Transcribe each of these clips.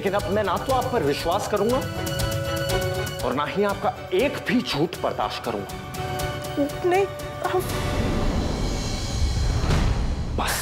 लेकिन अब मैं ना तो आप पर विश्वास करूंगा और ना ही आपका एक भी झूठ बर्दाश्त करूंगा। नहीं बस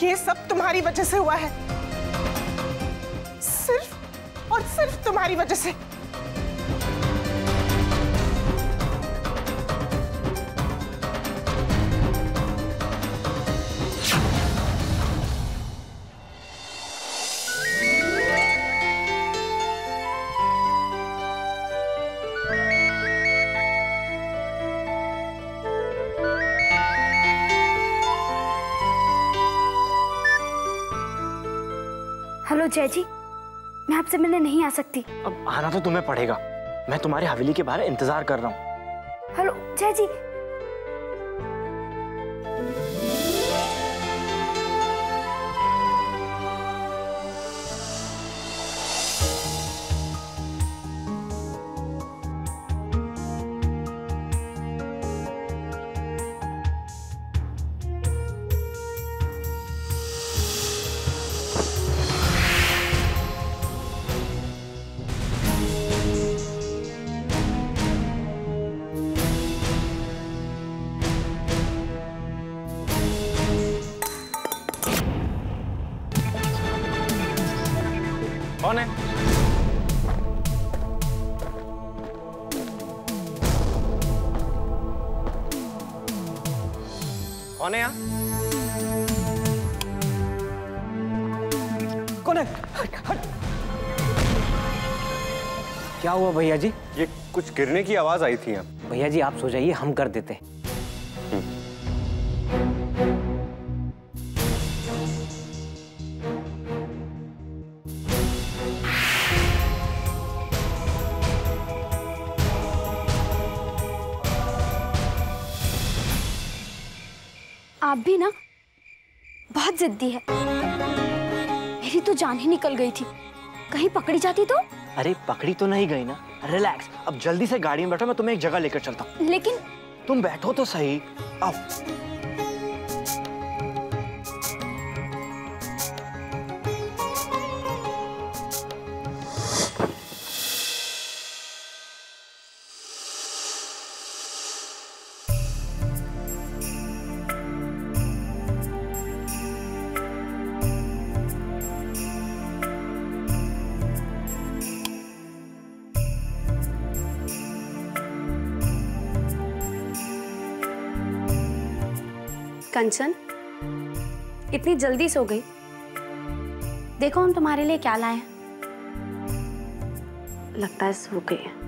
ये सब तुम्हारी वजह से हुआ है, सिर्फ और सिर्फ तुम्हारी वजह से। हेलो जय जी, मैं आपसे मिलने नहीं आ सकती। अब आना तो तुम्हें पड़ेगा, मैं तुम्हारी हवेली के बाहर इंतजार कर रहा हूँ। हेलो जय जी। कौन है? कौन है यहाँ? कौन है? हट, हट। क्या हुआ भैया जी? ये कुछ गिरने की आवाज आई थी यहाँ। भैया जी आप सो जाइए, हम कर देते। आप भी ना बहुत जिद्दी है। मेरी तो जान ही निकल गई थी, कहीं पकड़ी जाती तो। अरे पकड़ी तो नहीं गई ना, रिलैक्स। अब जल्दी से गाड़ी में बैठो, मैं तुम्हें एक जगह लेकर चलता हूँ। लेकिन तुम बैठो तो सही। आओ। कंचन, इतनी जल्दी सो गई? देखो हम तुम्हारे लिए क्या लाए हैं। लगता है सो गई है।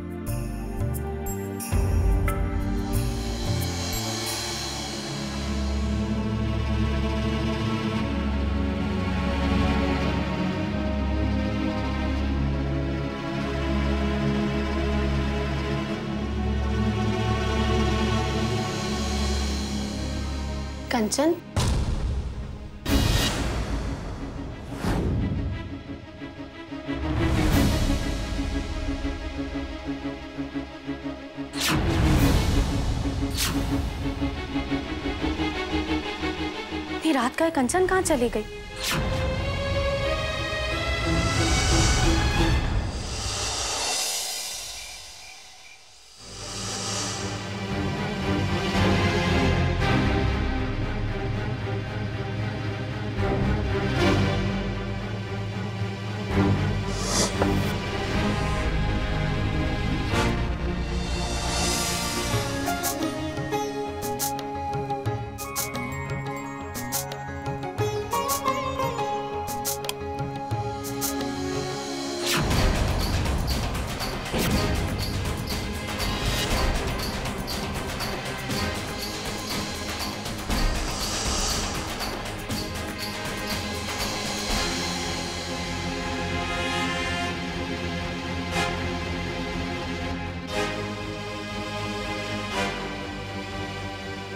कंचन, इतनी रात का कंचन कहाँ चली गई?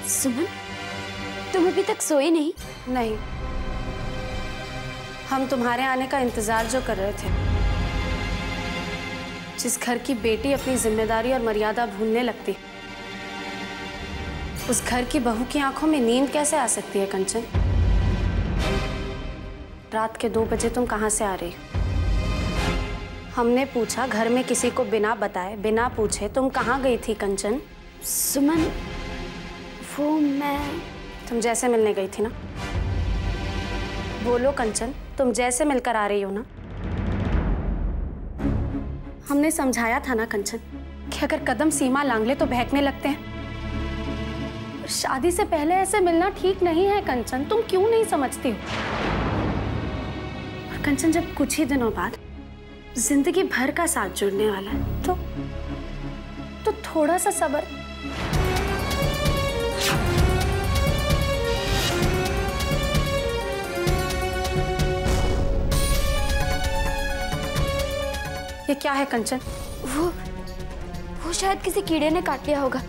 सुमन, तुम अभी तक सोई नहीं? नहीं, हम तुम्हारे आने का इंतजार जो कर रहे थे। जिस घर की बेटी अपनी जिम्मेदारी और मर्यादा भूलने लगती, उस घर की बहू की आंखों में नींद कैसे आ सकती है कंचन? रात के 2 बजे तुम कहाँ से आ रही हो? हमने पूछा, घर में किसी को बिना बताए, बिना पूछे तुम कहाँ गई थी कंचन? सुमन, वो मैं... तुम जैसे मिलने गई थी ना? बोलो कंचन, तुम जैसे मिलकर आ रही हो ना? हमने समझाया था ना कंचन कि अगर कदम सीमा लांघ ले तो बहकने लगते हैं। शादी से पहले ऐसे मिलना ठीक नहीं है कंचन, तुम क्यों नहीं समझती हो? और कंचन, जब कुछ ही दिनों बाद जिंदगी भर का साथ जुड़ने वाला है तो थोड़ा सा सब्र। ये क्या है कंचन? वो शायद किसी कीड़े ने काट लिया होगा।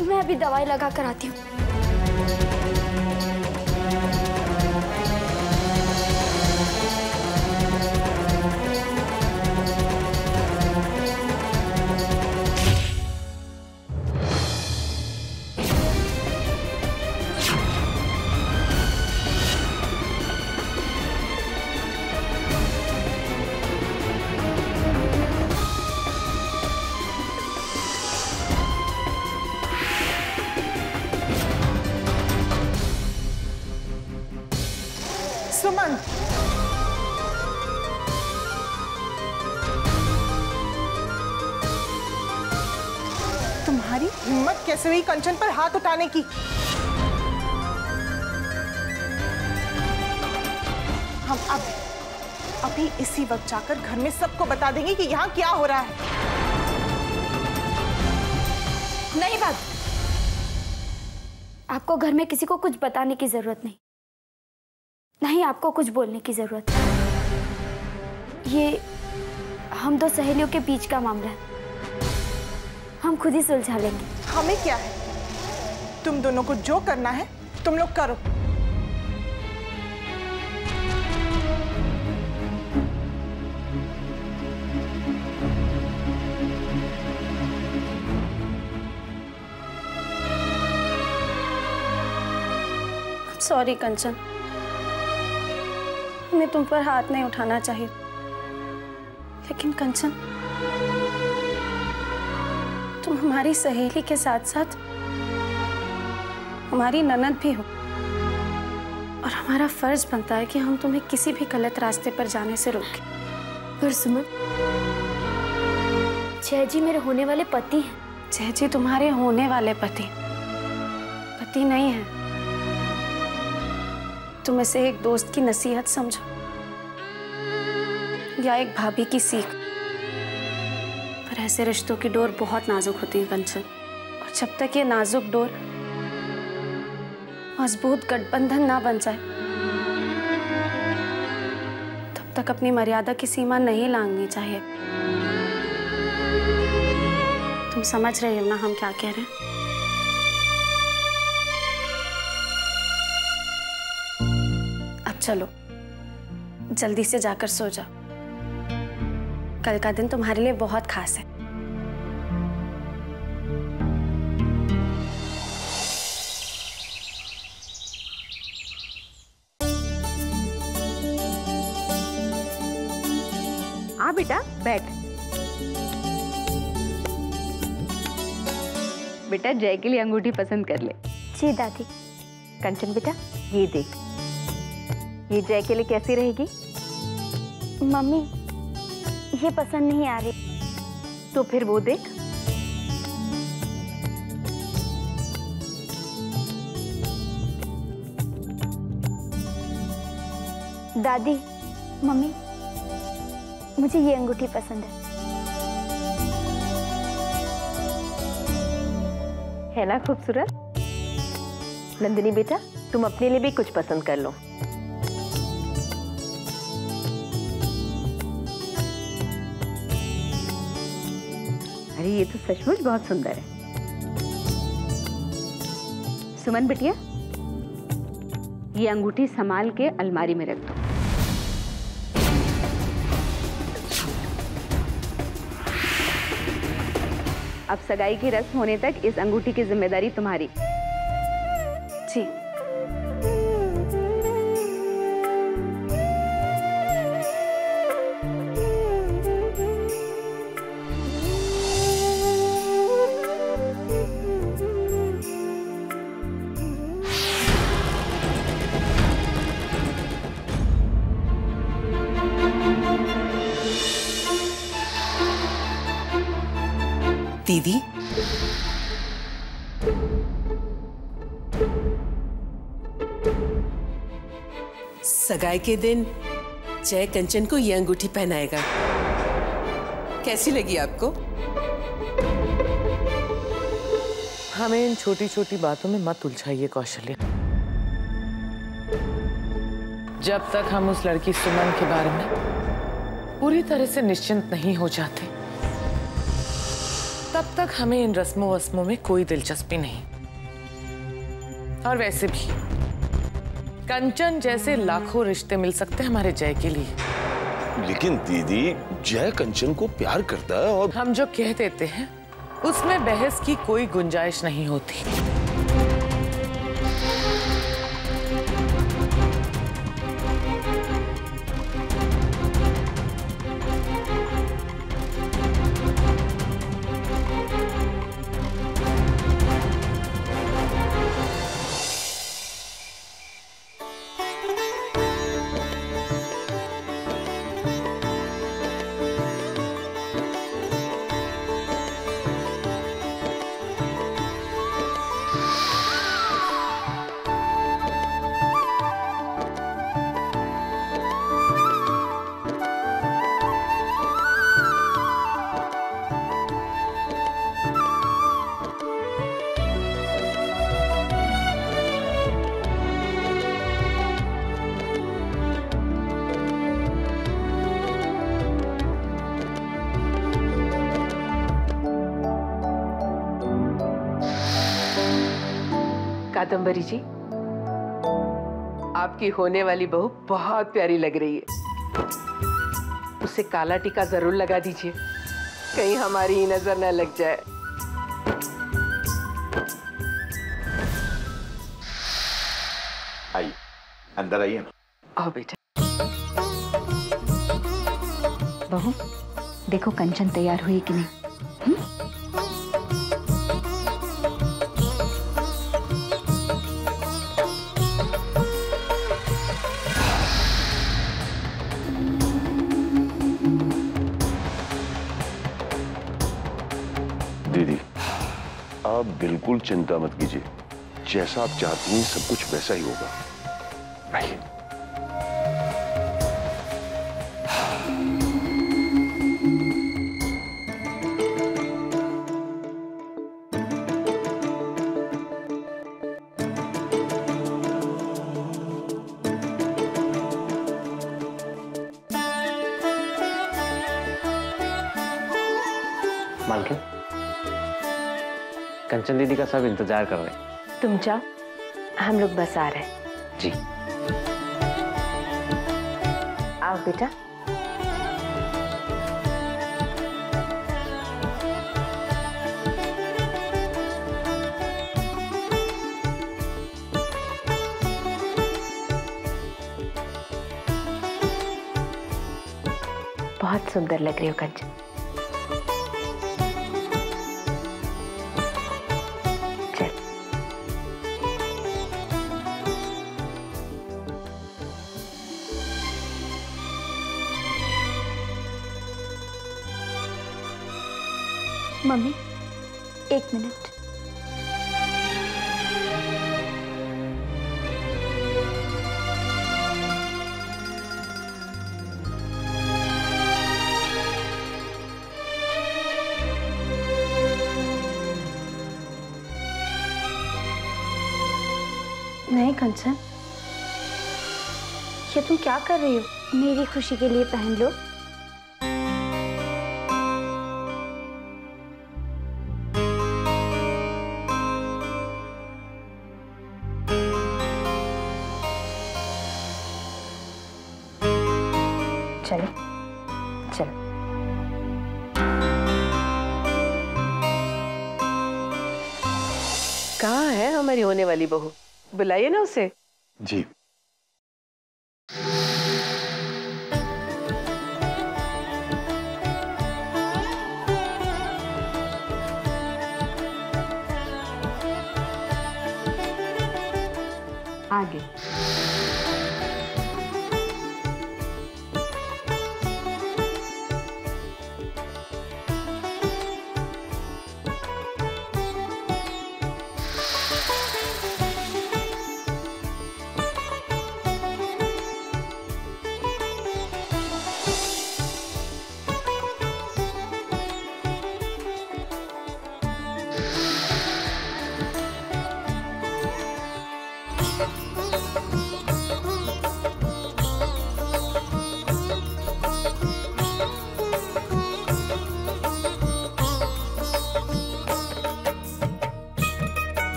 मैं अभी दवाई लगा कर आती हूँ। सुमन, तुम्हारी हिम्मत कैसे हुई कंचन पर हाथ उठाने की? हम अभी इसी वक्त जाकर घर में सबको बता देंगे कि यहाँ क्या हो रहा है। नहीं बात, आपको घर में किसी को कुछ बताने की जरूरत नहीं, नहीं आपको कुछ बोलने की जरूरत है। ये हम 2 सहेलियों के बीच का मामला है, हम खुद ही सुलझा लेंगे। हमें क्या है, तुम दोनों को जो करना है तुम लोग करो। सॉरी कंचन, हमें तुम पर हाथ नहीं उठाना चाहिए, लेकिन कंचन, तुम हमारी सहेली के साथ साथ हमारी ननद भी हो, और हमारा फर्ज बनता है कि हम तुम्हें किसी भी गलत रास्ते पर जाने से रोकें। पर सुमन, जय जी मेरे होने वाले पति हैं। जय जी तुम्हारे होने वाले पति नहीं है। तुम इसे एक दोस्त की नसीहत समझो या एक भाभी की सीख, पर ऐसे रिश्तों की डोर बहुत नाजुक होती है कंचन, और जब तक ये नाजुक डोर मजबूत गठबंधन ना बन जाए तब तक अपनी मर्यादा की सीमा नहीं लांघनी चाहिए। तुम समझ रहे हो ना हम क्या कह रहे हैं? चलो जल्दी से जाकर सो जाओ, कल का दिन तुम्हारे लिए बहुत खास है। आ बेटा बैठ। बेटा जय के लिए अंगूठी पसंद कर ले। जी दादी। कंचन बेटा ये देख, ये जय के लिए कैसी रहेगी? मम्मी ये पसंद नहीं आ रही। तो फिर वो देख। दादी, मम्मी मुझे ये अंगूठी पसंद है ना खूबसूरत? नंदिनी बेटा तुम अपने लिए भी कुछ पसंद कर लो। अरे ये तो सचमुच बहुत सुंदर है। सुमन बिटिया, ये अंगूठी संभाल के अलमारी में रख दो। अब सगाई की रस्म होने तक इस अंगूठी की जिम्मेदारी तुम्हारी। जी। दीदी, सगाई के दिन जय कंचन को ये अंगूठी पहनाएगा। कैसी लगी आपको? हमें इन छोटी छोटी बातों में मत उलझाइए कौशल्या। जब तक हम उस लड़की सुमन के बारे में पूरी तरह से निश्चिंत नहीं हो जाते, तब तक हमें इन रस्मों वस्मों में कोई दिलचस्पी नहीं। और वैसे भी कंचन जैसे लाखों रिश्ते मिल सकते हैं हमारे जय के लिए। लेकिन दीदी, जय कंचन को प्यार करता है और हम जो कह देते हैं उसमें बहस की कोई गुंजाइश नहीं होती। कादम्बरी जी, आपकी होने वाली बहू बहुत प्यारी लग रही है। उसे काला टीका जरूर लगा दीजिए, कहीं हमारी ही नजर न लग जाए। आइए, अंदर आइए ना। आओ बेटा। बहू, देखो कंचन तैयार हुई कि नहीं। दीदी, आप बिल्कुल चिंता मत कीजिए, जैसा आप चाहती हैं सब कुछ वैसा ही होगा। आइए। मालकिन, कंचन दीदी का सब इंतजार कर रहे हैं। तुम जाओ, हम लोग बस आ रहे हैं। जी। आओ बेटा। बहुत सुंदर लग रही हो कंचन। मम्मी, एक मिनट। नहीं कंचन, ये तुम क्या कर रही हो? मेरी खुशी के लिए पहन लो। चले चलो। कहाँ है हमारी होने वाली बहू? बुलाइए ना उसे। जी। आगे।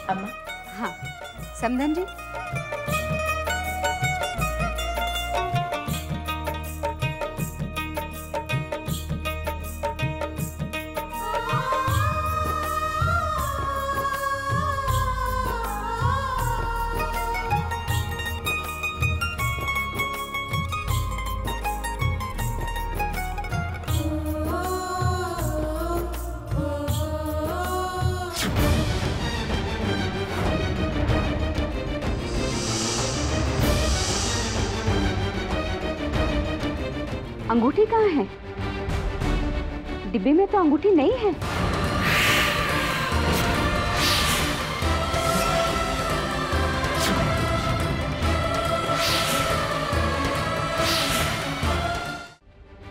अम्मा। हाँ समधन जी। अंगूठी कहाँ है? डिब्बे में तो अंगूठी नहीं है।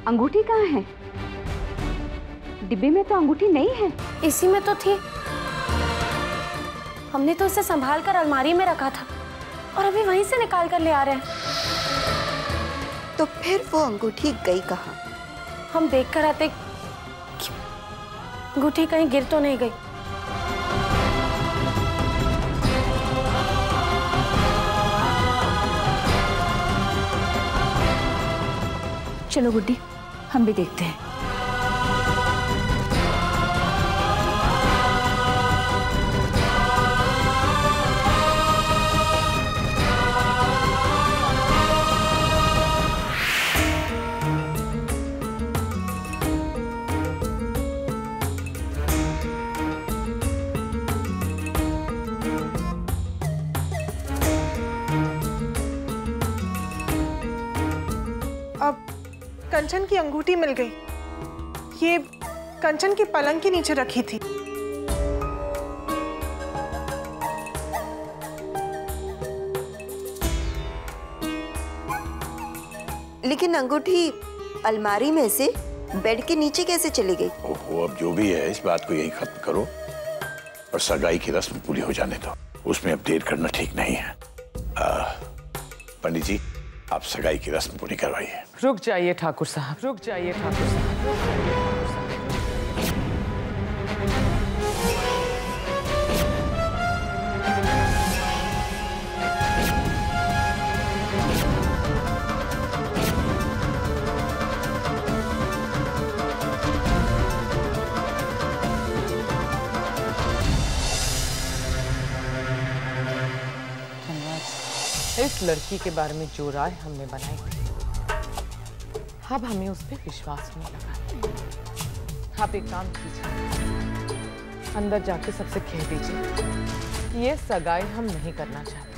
अंगूठी कहाँ है? डिब्बे में तो अंगूठी नहीं है। इसी में तो थी। हमने तो इसे संभाल कर अलमारी में रखा था और अभी वहीं से निकाल कर ले आ रहे हैं। तो फिर वो अंगूठी गई कहाँ? हम देख कर आते कि अंगूठी कहीं गिर तो नहीं गई। चलो गुड्डी, हम भी देखते हैं। अब कंचन की अंगूठी मिल गई। ये कंचन की पलंग के नीचे रखी थी। लेकिन अंगूठी अलमारी में से बेड के नीचे कैसे चली गई? ओहो, अब जो भी है इस बात को यही खत्म करो और सगाई की रस्म पूरी हो जाने दो। उसमें अब देर करना ठीक नहीं है। पंडित जी, आप सगाई की रस्म पूरी करवाइए। रुक जाइए ठाकुर साहब, रुक जाइए ठाकुर साहब। इस लड़की के बारे में जो राय हमने बनाई थी, अब हमें उस पर विश्वास होने लगा। आप एक काम कीजिए, अंदर जाके सबसे कह दीजिए कि ये सगाई हम नहीं करना चाहते।